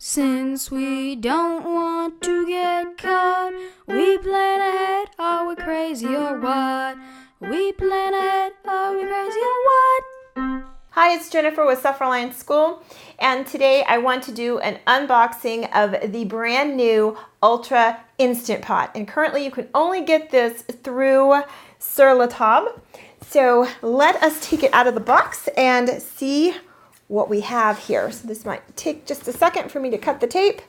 Since we don't want to get caught, we plan ahead, are we crazy or what? We plan ahead, are we crazy or what? Hi, it's Jennifer with Self Reliant School, and today I want to do an unboxing of the brand new Ultra Instant Pot. And currently you can only get this through Sur La Table. So let us take it out of the box and see what we have here. So this might take just a second for me to cut the tape,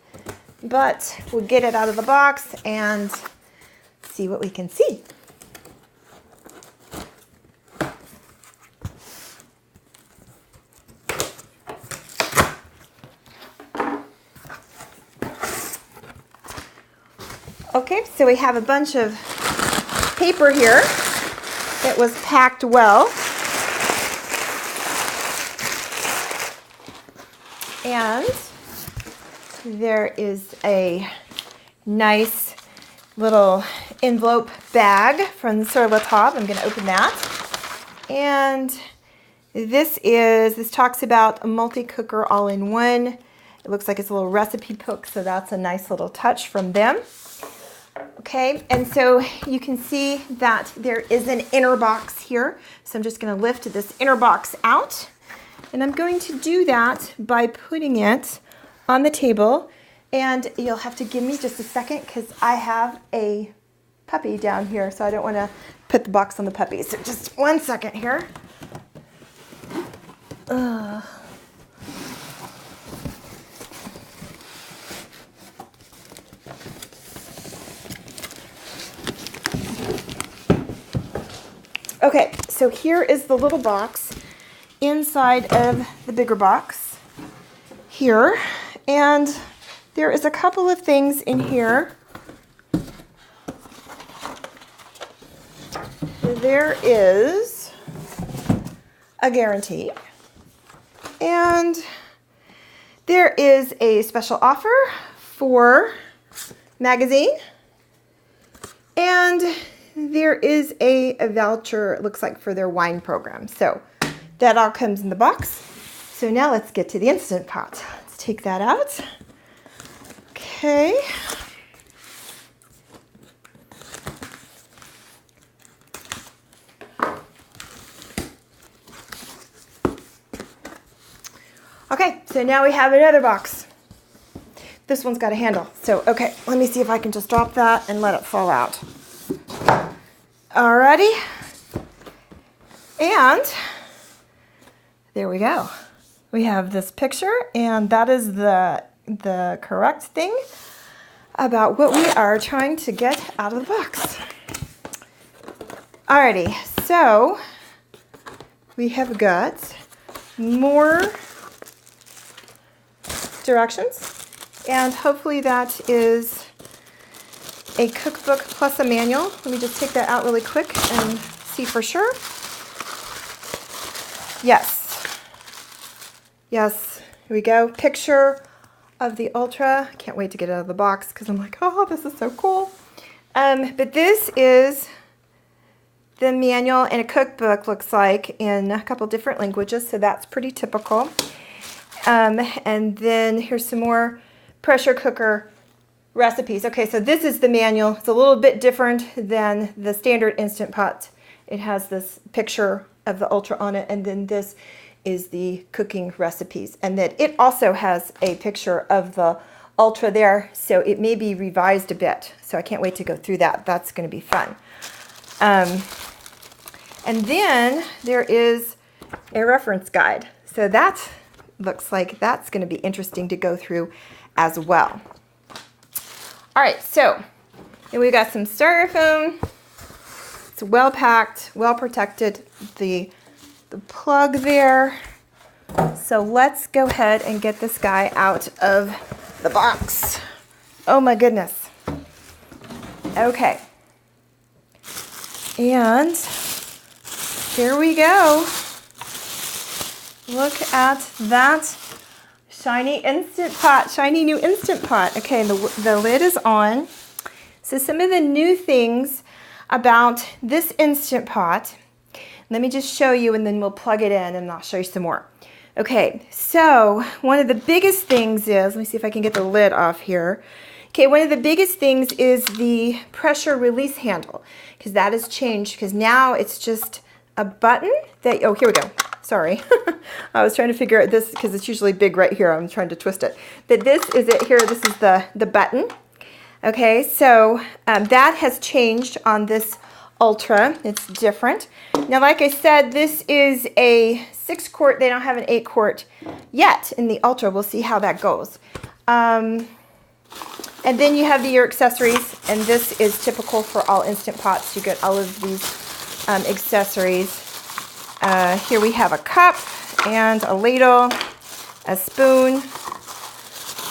but we'll get it out of the box and see what we can see. Okay, so we have a bunch of paper here that was packed well. And there is a nice little envelope bag from Sur La Table. I'm going to open that. And this talks about a multi-cooker all-in-one. It looks like it's a little recipe book, so that's a nice little touch from them. Okay, and so you can see that there is an inner box here. So I'm just going to lift this inner box out. And I'm going to do that by putting it on the table. And you'll have to give me just a second because I have a puppy down here. So I don't want to put the box on the puppy. So just 1 second here. Okay, so here is the little box inside of the bigger box here, and there is a couple of things in here. There is a guarantee, and there is a special offer for magazine, and there is a voucher, it looks like, for their wine program. So that all comes in the box. So now let's get to the Instant Pot. Let's take that out. Okay. Okay, so now we have another box. This one's got a handle. So, okay, let me see if I can just drop that and let it fall out. Alrighty, and there we go. We have this picture, and that is the correct thing about what we are trying to get out of the box. Alrighty, so we have got more directions, and hopefully that is a cookbook plus a manual. Let me just take that out really quick and see for sure. Yes. Yes, here we go. Picture of the Ultra. Can't wait to get it out of the box because I'm like, oh, this is so cool. But this is the manual, and a cookbook looks like, in a couple different languages, so that's pretty typical. And then here's some more pressure cooker recipes. Okay, so this is the manual. It's a little bit different than the standard Instant Pot. It has this picture of the Ultra on it, and then this is the cooking recipes. And then it also has a picture of the Ultra there, so it may be revised a bit. So I can't wait to go through that. That's going to be fun. And then there is a reference guide. So that looks like that's going to be interesting to go through as well. All right, so then we got some styrofoam. It's well packed, well protected. The plug there. So let's go ahead and get this guy out of the box. Oh my goodness. Okay. And here we go. Look at that shiny Instant Pot, shiny new Instant Pot. Okay, the lid is on. So some of the new things about this Instant Pot, let me just show you and then we'll plug it in and I'll show you some more. Okay, so one of the biggest things is, let me see if I can get the lid off here. Okay, one of the biggest things is the pressure release handle, because that has changed, because now it's just a button that, oh, here we go. Sorry. I was trying to figure out this, because it's usually big right here. I'm trying to twist it. But this is it here. This is the button. Okay, so that has changed on this Ultra. It's different. Now, like I said, this is a 6-quart. They don't have an 8-quart yet in the Ultra. We'll see how that goes. And then you have your accessories, and this is typical for all Instant Pots. You get all of these accessories. Here we have a cup and a ladle, a spoon.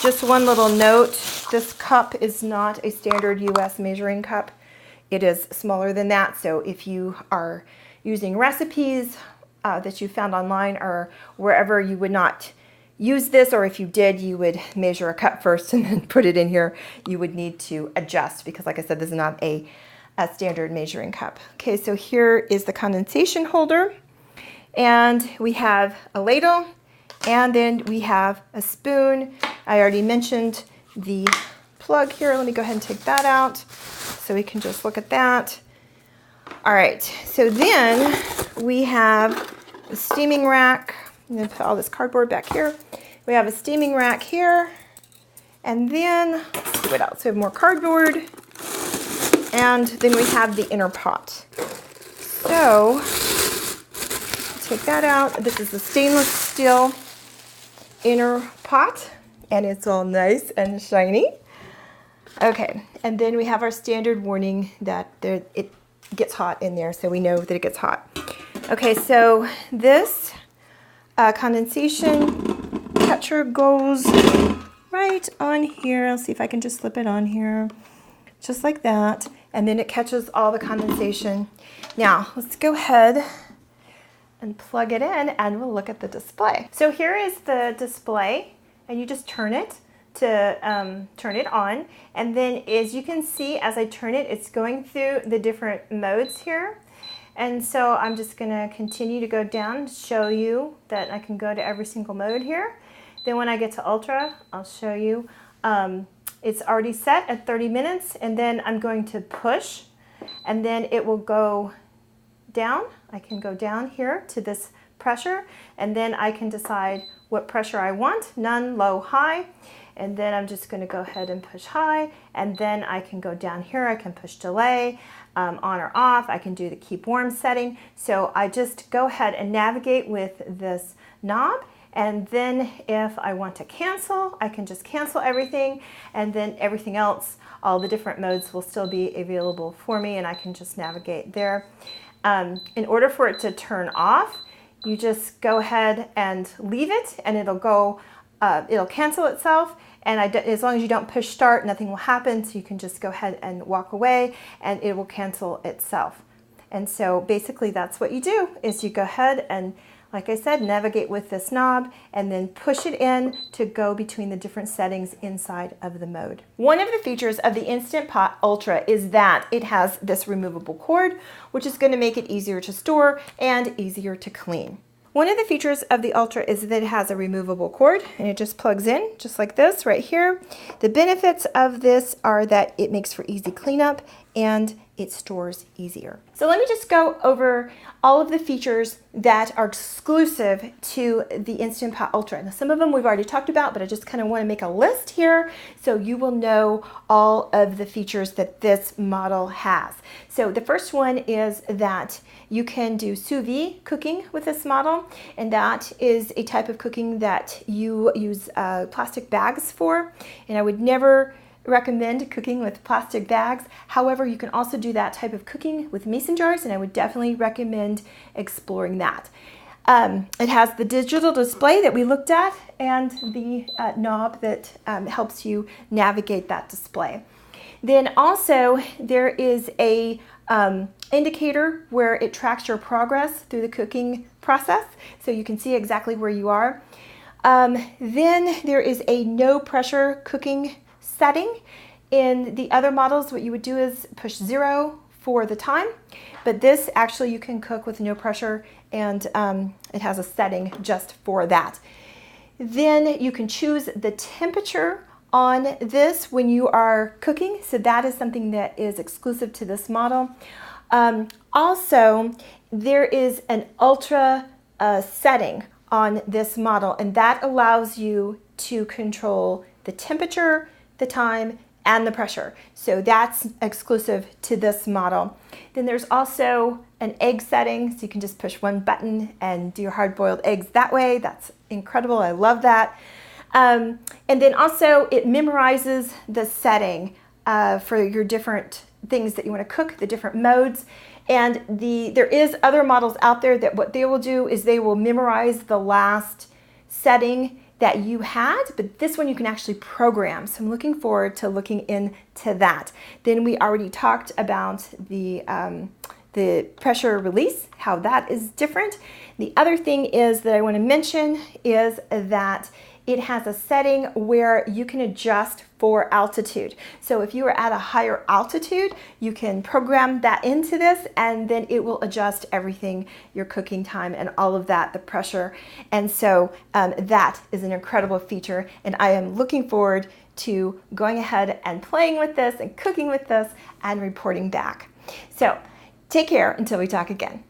Just one little note, this cup is not a standard US measuring cup. It is smaller than that, so if you are using recipes that you found online or wherever, you would not use this, or if you did, you would measure a cup first and then put it in here. You would need to adjust because, like I said, this is not a standard measuring cup. Okay, so here is the condensation holder, and we have a ladle, and then we have a spoon. I already mentioned the plug here. Let me go ahead and take that out so we can just look at that. All right, so then we have a steaming rack. I'm going to put all this cardboard back here. We have a steaming rack here, and then let's see what else. We have more cardboard, and then we have the inner pot. So take that out. This is the stainless steel inner pot, and it's all nice and shiny. Okay, and then we have our standard warning that it gets hot in there, so we know that it gets hot. Okay, so this condensation catcher goes right on here. I'll see if I can just slip it on here, just like that, and then it catches all the condensation. Now, let's go ahead and plug it in, and we'll look at the display. So here is the display, and you just turn it to turn it on, and then as you can see, as I turn it, it's going through the different modes here. And so I'm just going to continue to go down to show you that I can go to every single mode here. Then when I get to Ultra, I'll show you it's already set at 30 minutes, and then I'm going to push, and then it will go down. I can go down here to this pressure, and then I can decide what pressure I want, none, low, high. And then I'm just going to go ahead and push high, and then I can go down here. I can push delay, on or off. I can do the keep warm setting. So I just go ahead and navigate with this knob, and then if I want to cancel, I can just cancel everything, and then everything else, all the different modes will still be available for me, and I can just navigate there. In order for it to turn off, you just go ahead and leave it, and it'll go it'll cancel itself, and as long as you don't push start, nothing will happen, so you can just go ahead and walk away, and it will cancel itself. And so basically that's what you do, is you go ahead and, like I said, navigate with this knob, and then push it in to go between the different settings inside of the mode. One of the features of the Instant Pot Ultra is that it has this removable cord, which is going to make it easier to store and easier to clean. One of the features of the Ultra is that it has a removable cord, and it just plugs in just like this right here. The benefits of this are that it makes for easy cleanup and it stores easier. So let me just go over all of the features that are exclusive to the Instant Pot Ultra. Now, some of them we've already talked about, but I just kind of want to make a list here so you will know all of the features that this model has. So the first one is that you can do sous vide cooking with this model, and that is a type of cooking that you use plastic bags for, and I would never recommend cooking with plastic bags. However, you can also do that type of cooking with mason jars, and I would definitely recommend exploring that. It has the digital display that we looked at, and the knob that helps you navigate that display. Then also there is a indicator where it tracks your progress through the cooking process, so you can see exactly where you are. Then there is a no pressure cooking setting. In the other models, what you would do is push 0 for the time, but this actually you can cook with no pressure, and it has a setting just for that. Then you can choose the temperature on this when you are cooking, so that is something that is exclusive to this model. Also, there is an ultra setting on this model, and that allows you to control the temperature, the time, and the pressure. So that's exclusive to this model. Then there's also an egg setting, so you can just push one button and do your hard-boiled eggs that way. That's incredible. I love that. And then also it memorizes the setting for your different things that you want to cook, the different modes. And there is other models out there that what they will do is they will memorize the last setting that you had, but this one you can actually program. So I'm looking forward to looking into that. Then we already talked about the pressure release, how that is different. The other thing is that I want to mention is that it has a setting where you can adjust for altitude. So if you are at a higher altitude, you can program that into this, and then it will adjust everything, your cooking time and all of that, the pressure. And so that is an incredible feature, and I am looking forward to going ahead and playing with this and cooking with this and reporting back. So take care until we talk again.